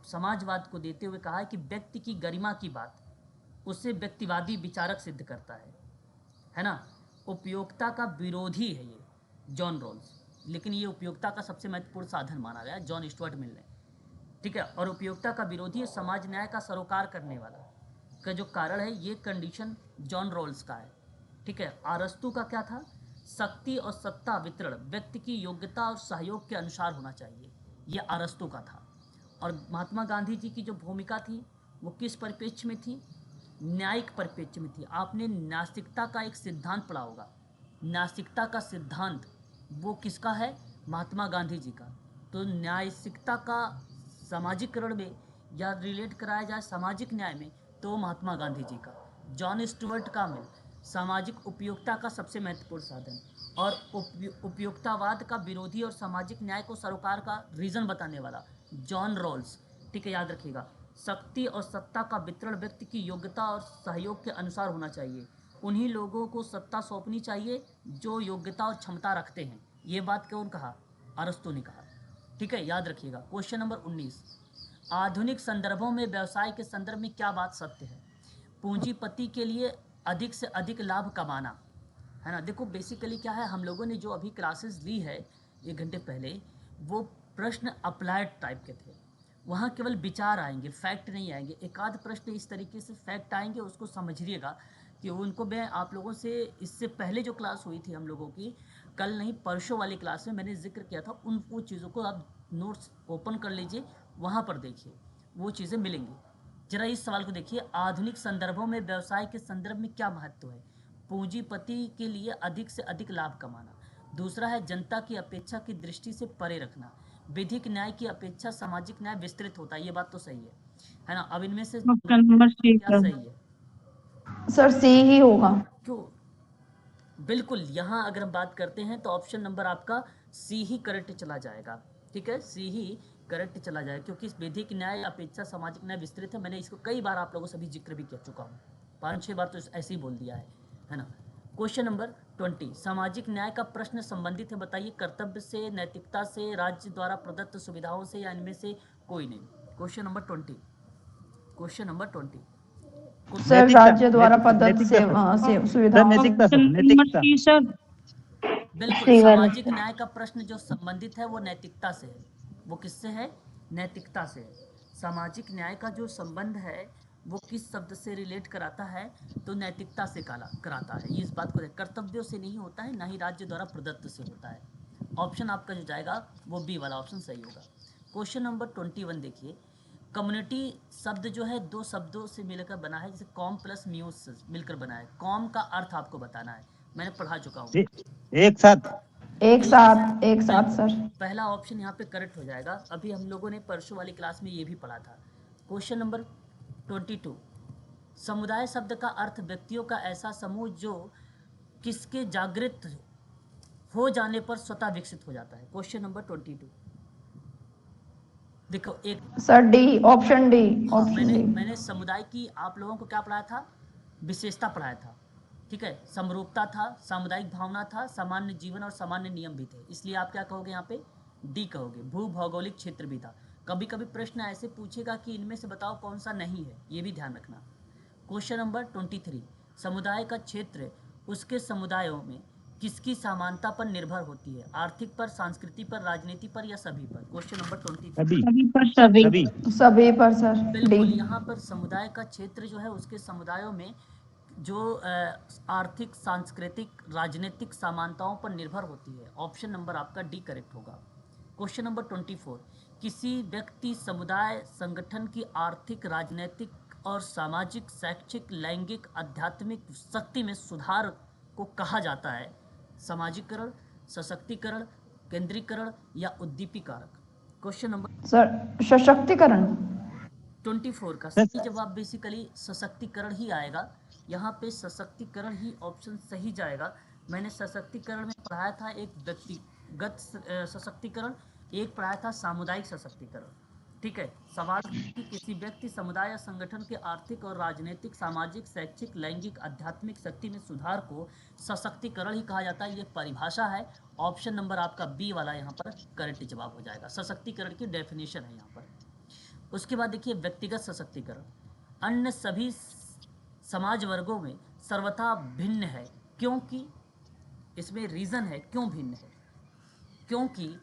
समाजवाद को देते हुए कहा है कि व्यक्ति की गरिमा की बात उसे व्यक्तिवादी विचारक सिद्ध करता है ना। उपयोगिता का विरोधी है ये जॉन रॉल्स, लेकिन ये उपयोगिता का सबसे महत्वपूर्ण साधन माना गया जॉन स्टुअर्ट मिल ने, ठीक है। और उपयोगिता का विरोधी है समाज न्याय का सरोकार करने वाला का जो कारण है, ये कंडीशन जॉन रॉल्स का है, ठीक है। अरस्तु का क्या था? शक्ति और सत्ता वितरण व्यक्ति की योग्यता और सहयोग के अनुसार होना चाहिए, ये अरस्तु का था। और महात्मा गांधी जी की जो भूमिका थी वो किस परिप्रेक्ष्य में थी? न्यायिक परिप्रेक्ष्य में थी। आपने नास्तिकता का एक सिद्धांत पढ़ा होगा। नास्तिकता का सिद्धांत वो किसका है? महात्मा गांधी जी का। तो न्यायिकता का सामाजिकरण में या रिलेट कराया जाए सामाजिक न्याय में तो महात्मा गांधी जी का। जॉन स्टुअर्ट का मिल सामाजिक उपयोगिता का सबसे महत्वपूर्ण साधन और उपयोगितावाद का विरोधी और सामाजिक न्याय को सरोकार का रीजन बताने वाला जॉन रॉल्स, ठीक है, याद रखिएगा। शक्ति और सत्ता का वितरण व्यक्ति की योग्यता और सहयोग के अनुसार होना चाहिए। उन्हीं लोगों को सत्ता सौंपनी चाहिए जो योग्यता और क्षमता रखते हैं। ये बात कौन कहा? अरस्तु ने कहा, ठीक है, याद रखिएगा। क्वेश्चन नंबर 19, आधुनिक संदर्भों में व्यवसाय के संदर्भ में क्या बात सत्य है? पूंजीपति के लिए अधिक से अधिक लाभ कमाना, है ना। देखो बेसिकली क्या है, हम लोगों ने जो अभी क्लासेस ली है 1 घंटे पहले, वो प्रश्न अप्लाइड टाइप के थे। वहाँ केवल विचार आएंगे, फैक्ट नहीं आएंगे। एक आध प्रश्न इस तरीके से फैक्ट आएंगे, उसको समझिएगा कि उनको मैं आप लोगों से इससे पहले जो क्लास हुई थी हम लोगों की, कल नहीं परसों वाली क्लास में मैंने जिक्र किया था। उन वो चीज़ों को आप नोट्स ओपन कर लीजिए, वहाँ पर देखिए, वो चीज़ें मिलेंगी। जरा इस सवाल को देखिए, आधुनिक संदर्भों में व्यवसाय के संदर्भ में क्या महत्व है? पूंजीपति के लिए अधिक से अधिक लाभ कमाना। दूसरा है जनता की अपेक्षा की दृष्टि से परे रखना। विधिक न्याय की अपेक्षा सामाजिक न्याय विस्तृत होता है, ये बात तो सही है ना। अब इनमें से ऑप्शन नंबर सी क्या सर। सही है? सर सी ही होगा। क्यों? बिल्कुल, यहाँ अगर हम बात करते हैं तो ऑप्शन नंबर आपका सी ही करेक्ट चला जाएगा, ठीक है, सी ही करेक्ट चला जाएगा, क्योंकि इस विधिक न्याय अपेक्षा सामाजिक न्याय विस्तृत है। मैंने इसको कई बार आप लोगों से भी जिक्र भी कर चुका हूँ, 5-6 बार तो ऐसे ही बोल दिया है ना। क्वेश्चन नंबर 20, सामाजिक न्याय का प्रश्न संबंधित है, बताइए कर्तव्य से, नैतिकता से, राज्य द्वारा प्रदत्त सुविधाओं से या इनमें से कोई नहीं। Question number 20, question number 20, sir राज्य द्वारा प्रदत्त नैतिकता सुविधाओं से। नैतिकता सर, ऑप्शन नंबर नैतिकता। सी सर। बिल्कुल, सी वाला। सामाजिक न्याय का प्रश्न जो संबंधित है वो नैतिकता से है। वो किससे है? नैतिकता से है। सामाजिक न्याय का जो संबंध है वो किस शब्द से रिलेट कराता है? तो नैतिकता से कराता है। इस बात को कर्तव्यों से नहीं होता है, ना ही राज्य द्वारा प्रदत्त से होता है। ऑप्शन आपका जो जाएगा वो बी वाला ऑप्शन सही होगा। क्वेश्चन नंबर 21 देखिए, कम्युनिटी शब्द जो है दो शब्दों से मिलकर बना है, जैसे कॉम प्लस म्यूस मिलकर बना है। कॉम का अर्थ आपको बताना है, मैंने पढ़ा चुका हूँ। एक साथ। एक साथ सर। पहला ऑप्शन यहाँ पे करेक्ट हो जाएगा। अभी हम लोगों ने परसों वाली क्लास में ये भी पढ़ा था। क्वेश्चन नंबर 22, समुदाय शब्द का अर्थ व्यक्तियों का ऐसा समूह जो किसके जागृत हो जाने पर स्वतः विकसित हो जाता है। क्वेश्चन नंबर 22 देखो, एक सर डी, ऑप्शन डी, हाँ, ऑप्शन डी। मैंने समुदाय की आप लोगों को क्या पढ़ाया था? विशेषता पढ़ाया था, ठीक है। समरूपता था, सामुदायिक भावना था, सामान्य जीवन और सामान्य नियम भी थे। इसलिए आप क्या कहोगे यहाँ पे? डी कहोगे। भू भौगोलिक क्षेत्र भी था। कभी कभी प्रश्न ऐसे पूछेगा कि इनमें से बताओ कौन सा नहीं है, ये भी ध्यान रखना। क्वेश्चन नंबर 23, समुदाय का क्षेत्र उसके समुदायों में किसकी समानता पर निर्भर होती है? आर्थिक पर, संस्कृति पर, राजनीति पर या सभी पर? Question number 23। सभी पर सभी। सभी पर सर, बिल्कुल, डी। यहाँ पर समुदाय का क्षेत्र जो है उसके समुदायों में जो आर्थिक, सांस्कृतिक, राजनीतिक समानताओं पर निर्भर होती है। ऑप्शन नंबर आपका डी करेक्ट होगा। क्वेश्चन नंबर 24, किसी व्यक्ति, समुदाय, संगठन की आर्थिक, राजनीतिक और सामाजिक, शैक्षिक, लैंगिक, आध्यात्मिक शक्ति में सुधार को कहा जाता है? सामाजिकरण, सशक्तिकरण, केंद्रीकरण या उद्दीपीकारक? क्वेश्चन नंबर सर सशक्तिकरण। 24 का सही जवाब बेसिकली सशक्तिकरण ही आएगा। यहाँ पे सशक्तिकरण ही ऑप्शन सही जाएगा। मैंने सशक्तिकरण में पढ़ाया था एक व्यक्तिगत सशक्तिकरण, एक पढ़ाया था सामुदायिक सशक्तिकरण, ठीक है। सवाल कि किसी व्यक्ति, समुदाय या संगठन के आर्थिक और राजनीतिक, सामाजिक, शैक्षिक, लैंगिक, आध्यात्मिक शक्ति में सुधार को सशक्तिकरण ही कहा जाता है। ये परिभाषा है। ऑप्शन नंबर आपका बी वाला यहाँ पर करेक्ट जवाब हो जाएगा। सशक्तिकरण की डेफिनेशन है यहाँ पर। उसके बाद देखिए, व्यक्तिगत सशक्तिकरण अन्य सभी समाज वर्गों में सर्वथा भिन्न है, क्योंकि इसमें रीज़न है क्यों भिन्न है। क्योंकि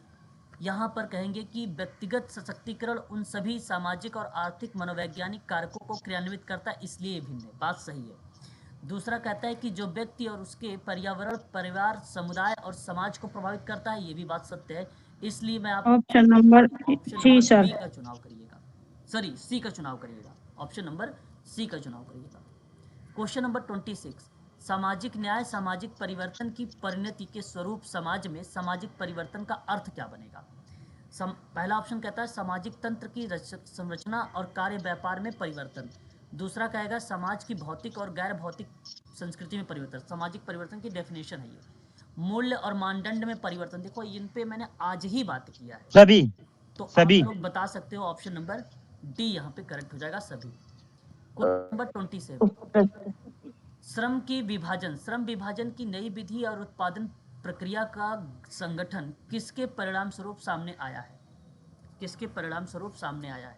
यहाँ पर कहेंगे कि व्यक्तिगत सशक्तिकरण उन सभी सामाजिक और आर्थिक मनोवैज्ञानिक कारकों को क्रियान्वित करता है, इसलिए भिन्न है। बात सही है। दूसरा कहता है कि जो व्यक्ति और उसके पर्यावरण, परिवार, समुदाय और समाज को प्रभावित करता है, ये भी बात सत्य है। इसलिए मैं आप option number C sir. B का चुनाव करिएगा, सॉरी सी का चुनाव करिएगा। ऑप्शन नंबर सी का चुनाव करिएगा। क्वेश्चन नंबर 26, सामाजिक न्याय, सामाजिक परिवर्तन की परिणति के स्वरूप समाज में सामाजिक परिवर्तन का अर्थ क्या बनेगा? पहला ऑप्शन कहता है सामाजिक तंत्र की संरचना और कार्य व्यापार में परिवर्तन। दूसरा कहेगा समाज की भौतिक और गैर भौतिक संस्कृति में परिवर्तन। सामाजिक परिवर्तन की डेफिनेशन है ये। मूल्य और मानदंड में परिवर्तन। देखो, इन पे मैंने आज ही बात किया है, सभी। तो सभी आप लोग बता सकते हो। ऑप्शन नंबर डी यहाँ पे करेक्ट हो जाएगा, सभी। क्वेश्चन नंबर 27, श्रम विभाजन की नई विधि और उत्पादन प्रक्रिया का संगठन किसके परिणाम स्वरूप सामने आया है? किसके परिणाम स्वरूप सामने आया है?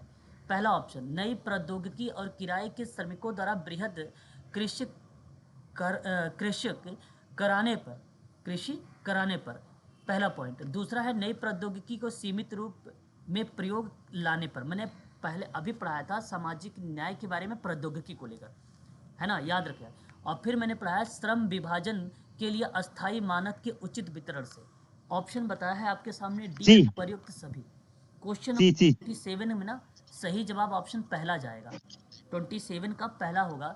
पहला ऑप्शन, नई प्रौद्योगिकी और किराए के श्रमिकों द्वारा बृहद कृषि कराने पर, पहला पॉइंट। दूसरा है नई प्रौद्योगिकी को सीमित रूप में प्रयोग लाने पर। मैंने पहले अभी पढ़ाया था सामाजिक न्याय के बारे में प्रौद्योगिकी को लेकर, है ना, याद रखिए। और फिर मैंने पढ़ाया श्रम विभाजन के लिए अस्थायी मानक के उचित वितरण से। ऑप्शन बताया है आपके सामने डी, प्रयुक्त सभी। क्वेश्चन 27 में ना सही जवाब ऑप्शन पहला जाएगा। 27 का पहला होगा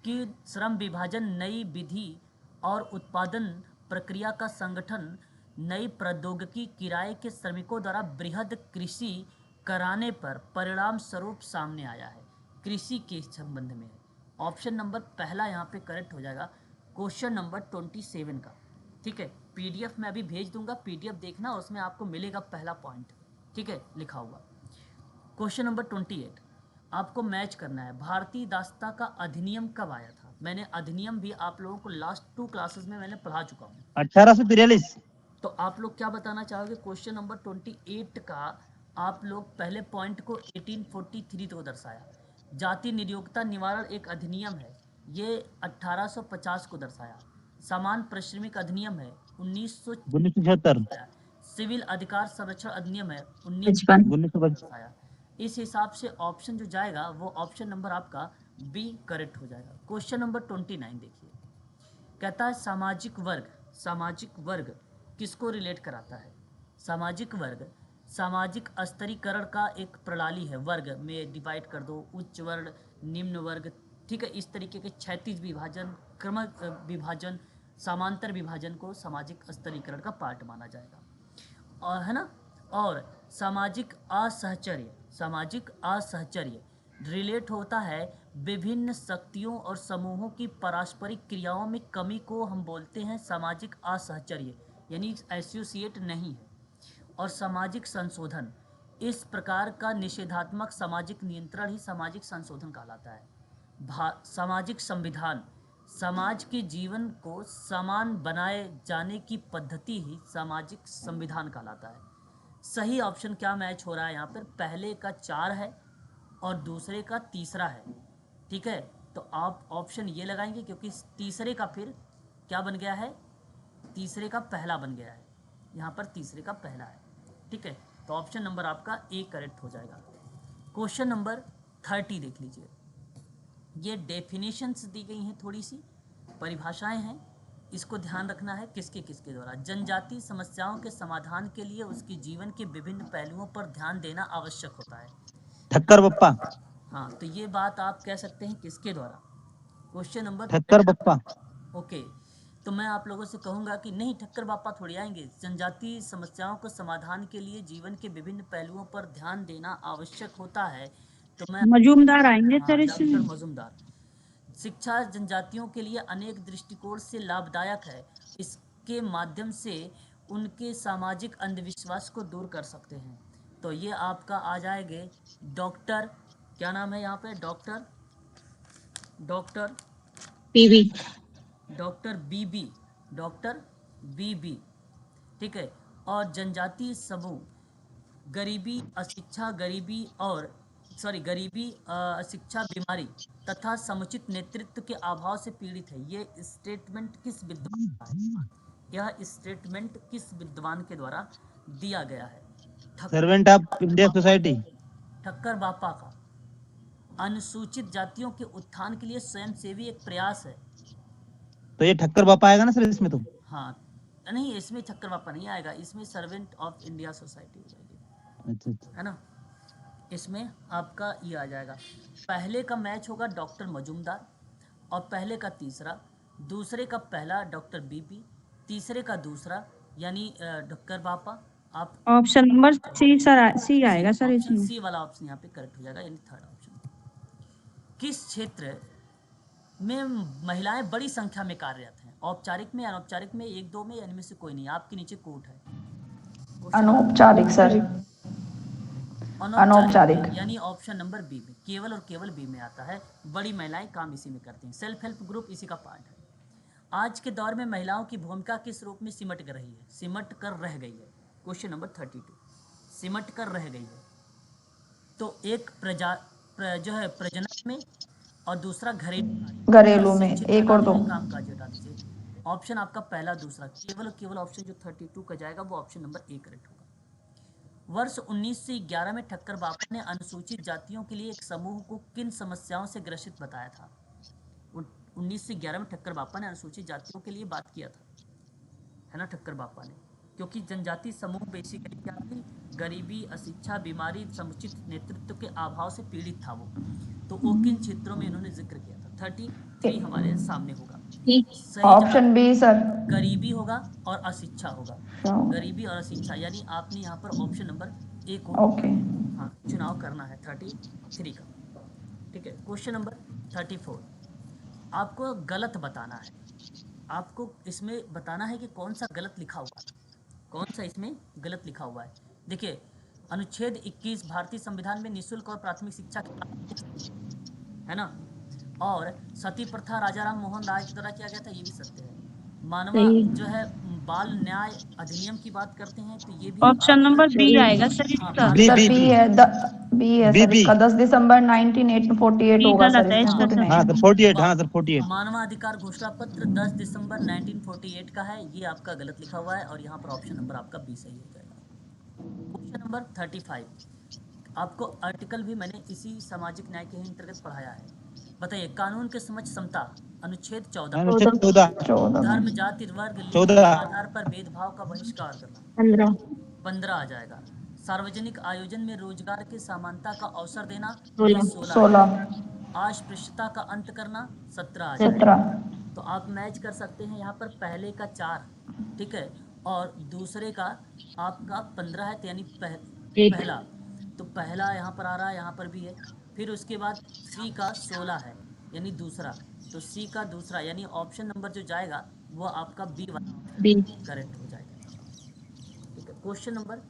कि श्रम विभाजन नई विधि और उत्पादन प्रक्रिया का संगठन, नई प्रौद्योगिकी, किराए के श्रमिकों द्वारा बृहद कृषि कराने पर परिणाम स्वरूप सामने आया है। कृषि के संबंध में है। ऑप्शन नंबर पहला यहाँ पे करेक्ट हो जाएगा क्वेश्चन नंबर 27 का, ठीक है। पीडीएफ में अभी भेज दूंगा, पीडीएफ देखना, उसमें आपको मिलेगा पहला पॉइंट, ठीक है, लिखा हुआ। क्वेश्चन नंबर 28 आपको मैच करना है। भारतीय दास्ता का अधिनियम कब आया था? मैंने अधिनियम भी आप लोगों को लास्ट 2 क्लासेस में मैंने पढ़ा चुका हूँ। 1843। तो आप लोग क्या बताना चाहोगे? क्वेश्चन नंबर 28 का आप लोग पहले पॉइंट को 1843 को दर्शाया। जाति नियोक्ता निवारण एक अधिनियम है, ये 1850 को दर्शाया। समान परिश्रमिक अधिनियम है 1976। सिविल अधिकार संरक्षण अधिनियम है 1955 दर्शाया। इस हिसाब से ऑप्शन जो जाएगा वो ऑप्शन नंबर आपका बी करेक्ट हो जाएगा। क्वेश्चन नंबर 29 देखिए, कहता है सामाजिक वर्ग किसको रिलेट कराता है? सामाजिक वर्ग सामाजिक स्तरीकरण का एक प्रणाली है, वर्ग में डिवाइड कर दो, उच्च वर्ण, निम्न वर्ग, ठीक है। इस तरीके के क्षैतिज विभाजन, क्रमिक विभाजन, समांतर विभाजन को सामाजिक स्तरीकरण का पार्ट माना जाएगा, और है ना। और सामाजिक असहचर्य रिलेट होता है विभिन्न शक्तियों और समूहों की पारस्परिक क्रियाओं में कमी को हम बोलते हैं सामाजिक असहचर्य, यानी एसोसिएट नहीं है। और सामाजिक संशोधन, इस प्रकार का निषेधात्मक सामाजिक नियंत्रण ही सामाजिक संशोधन कहलाता है। सामाजिक संविधान, समाज के जीवन को समान बनाए जाने की पद्धति ही सामाजिक संविधान कहलाता है। सही ऑप्शन क्या मैच हो रहा है यहाँ पर? पहले का 4 है और दूसरे का तीसरा है, ठीक है। तो आप ऑप्शन ये लगाएंगे क्योंकि तीसरे का फिर क्या बन गया है, तीसरे का पहला बन गया है, यहाँ पर तीसरे का पहला है, ठीक है। तो ऑप्शन नंबर आपका ए करेक्ट हो जाएगा। क्वेश्चन नंबर 30 देख लीजिए। ये डेफिनेशंस दी गई हैं, थोड़ी सी परिभाषाएं हैं, इसको ध्यान रखना है किसके किसके द्वारा। जनजातीय समस्याओं के समाधान के लिए उसके जीवन के विभिन्न पहलुओं पर ध्यान देना आवश्यक होता है। ठक्कर बप्पा। हाँ, तो ये बात आप कह सकते हैं किसके द्वारा? Question number Thakkar Bappa. Okay, तो मैं आप लोगों से कहूँगा कि नहीं, ठक्कर बापा थोड़ी आएंगे। जनजातीय समस्याओं को समाधान के लिए जीवन के विभिन्न पहलुओं पर ध्यान देना आवश्यक होता है, तो मैं मजूमदार आएंगे हाँ, सर इसमें। डॉक्टर मजुमदार। शिक्षा जनजातियों के लिए अनेक दृष्टिकोण से लाभदायक है, इसके माध्यम से उनके सामाजिक अंधविश्वास को दूर कर सकते हैं। तो ये आपका आ जाएंगे डॉक्टर, क्या नाम है यहाँ पे, डॉक्टर पीवी। डॉक्टर बीबी, ठीक है। और जनजातीय समूह गरीबी, अशिक्षा, गरीबी, अशिक्षा, बीमारी तथा समुचित नेतृत्व के अभाव से पीड़ित है। ये स्टेटमेंट किस विद्वान का है? यह स्टेटमेंट किस विद्वान के द्वारा दिया गया है? Servant of India society. Thakkar बापा का। अनुसूचित जातियों के उत्थान के लिए स्वयंसेवी एक प्रयास है। तो ये ठक्कर बप्पा आएगा ना सर इसमें? तो हाँ, नहीं, इसमें ठक्कर बापा नहीं आएगा, इसमें सर्वेंट ऑफ इंडिया सोसाइटी हो जाएगी, अच्छा। है ना। इसमें आपका ये आ जाएगा, पहले का मैच होगा डॉक्टर मजुमदार, और पहले का तीसरा, दूसरे का पहला डॉक्टर बीबी, तीसरे का दूसरा यानी ठक्कर बापा। आप ऑप्शन नंबर सी सर, सी आएगा सर ऑप्शन इसमें। सी वाला ऑप्शन यहाँ पे करेक्ट हो जाएगा, यानी थर्ड ऑप्शन। किस क्षेत्र में महिलाएं बड़ी संख्या में कार्यरत हैं? औपचारिक में, अनौपचारिक में, एक दो में, या इनमें से कोई नहीं? आपके नीचे कोट है। अनौपचारिक सर। अनौपचारिक। यानी ऑप्शन नंबर बी में, केवल और केवल बी में आता है। बड़ी महिलाएं काम इसी में करती हैं। सेल्फ हेल्प ग्रुप इसी का पार्ट है। आज के दौर में महिलाओं की भूमिका किस रूप में सिमट कर रह गई है? क्वेश्चन नंबर 32, सिमट कर रह गई है। तो एक प्रजनन में, और दूसरा घरेलू में, एक और दो। काम काज हटा दीजिए। ऑप्शन आपका पहला, दूसरा, केवल और केवल ऑप्शन जो 32 का जाएगा वो ऑप्शन नंबर ए करेक्ट होगा। वर्ष 1911 में ठक्कर बापा ने अनुसूचित जातियों के लिए एक समूह को किन समस्याओं से ग्रसित बताया था? 1911 में ठक्कर बापा ने अनुसूचित जातियों के लिए बात किया था, है ना, ठक्कर बापा ने, क्योंकि जनजाति समूह बेसिकली क्या थी? गरीबी, अशिक्षा, बीमारी, समुचित नेतृत्व के अभाव से पीड़ित था वो। तो वो किन क्षेत्रों में इन्होंने जिक्र किया था? 33 हमारे सामने होगा। Option B sir. गरीबी होगा और अशिक्षा होगा। गरीबी और अशिक्षा, यानी आपने यहाँ पर ऑप्शन नंबर ए को हाँ चुनाव करना है 33 का, ठीक है। क्वेश्चन नंबर 34, आपको गलत बताना है। आपको इसमें बताना है कि कौन सा गलत लिखा हुआ है, कौन सा इसमें गलत लिखा हुआ है। देखिए, अनुच्छेद 21 भारतीय संविधान में निःशुल्क और प्राथमिक शिक्षा है ना, और सती प्रथा राजा राम मोहन राय के द्वारा किया गया था, ये भी सत्य है। मानवा जो है बाल न्याय अधिनियम की बात करते हैं, तो ये भी ऑप्शन नंबर बी आएगा सर इसका। बी है सर। इसका 10 दिसंबर 1948 होगा सर। हाँ सर 48, हाँ सर 48। मानवाधिकार घोषणा पत्र 10 दिसंबर 1948 का है, ये आपका गलत लिखा हुआ है, और यहाँ पर ऑप्शन नंबर आपका बी सही हो जाएगा। क्वेश्चन नंबर 35, आपको आर्टिकल भी मैंने इसी सामाजिक न्याय के अंतर्गत पढ़ाया है। बताइए, कानून के समक्ष समता, अनुच्छेद 14। धर्म, जाति, वर्ग, लिंग के आधार पर भेदभाव का बहिष्कार करना, 15 आ जाएगा। सार्वजनिक आयोजन में रोजगार की समानता का अवसर देना, 16 अस्पृश्यता का अंत करना, 17 आ जाएगा। 17 तो आप मैच कर सकते हैं यहाँ पर पहले का 4, ठीक है, और दूसरे का आपका 15 है, तो यानी पहला, तो पहला यहाँ पर आ रहा है, यहाँ पर भी है। फिर उसके बाद सी का 16 है, यानी दूसरा, तो सी का दूसरा यानी ऑप्शन नंबर जो जाएगा वो आपका बी करेक्ट हो जाएगा। ठीक है, क्वेश्चन नंबर,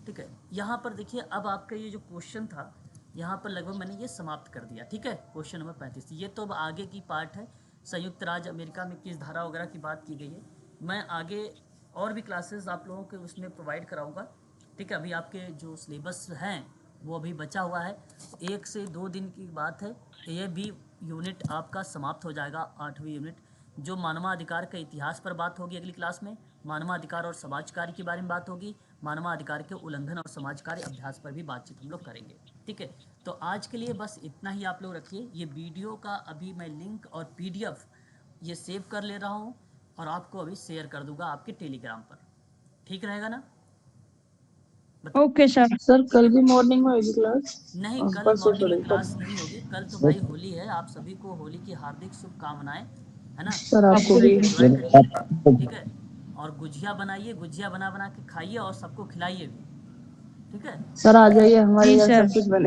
ठीक है, यहाँ पर देखिए अब आपका ये जो क्वेश्चन था यहाँ पर लगभग मैंने ये समाप्त कर दिया। ठीक है, क्वेश्चन नंबर 35। ये तो अब आगे की पार्ट है, संयुक्त राज्य अमेरिका में किस धारा वगैरह की बात की गई है। मैं आगे और भी क्लासेस आप लोगों के उसमें प्रोवाइड कराऊंगा। ठीक है, अभी आपके जो सिलेबस हैं वो अभी बचा हुआ है, 1 से 2 दिन की बात है, ये भी यूनिट आपका समाप्त हो जाएगा, 8वीं यूनिट, जो मानवाधिकार के इतिहास पर बात होगी अगली क्लास में। मानवाधिकार और समाज कार्य के बारे में बात होगी, मानवाधिकार के उल्लंघन और समाज कार्य अभ्यास पर भी बातचीत हम लोग करेंगे। ठीक है, तो आज के लिए बस इतना ही आप लोग रखिए। ये वीडियो का अभी मैं लिंक और PDF ये सेव कर ले रहा हूँ और आपको अभी शेयर कर दूंगा आपके टेलीग्राम पर। ठीक रहेगा ना? Okay sir. सर कल भी मॉर्निंग में होगी क्लास? नहीं, कल परसों मॉर्निंग सॉरी क्लास नहीं होगी। कल तो भाई होली है, आप सभी को होली की हार्दिक शुभकामनाएं, है ना? सर आपको भी। एंजॉय करिए, ठीक है, और गुजिया बनाइए, गुजिया बना बना के खाइए और सबको खिलाइए भी। ठीक है सर आ जाइए हमारे जी यहाँ सर। सब कुछ बने।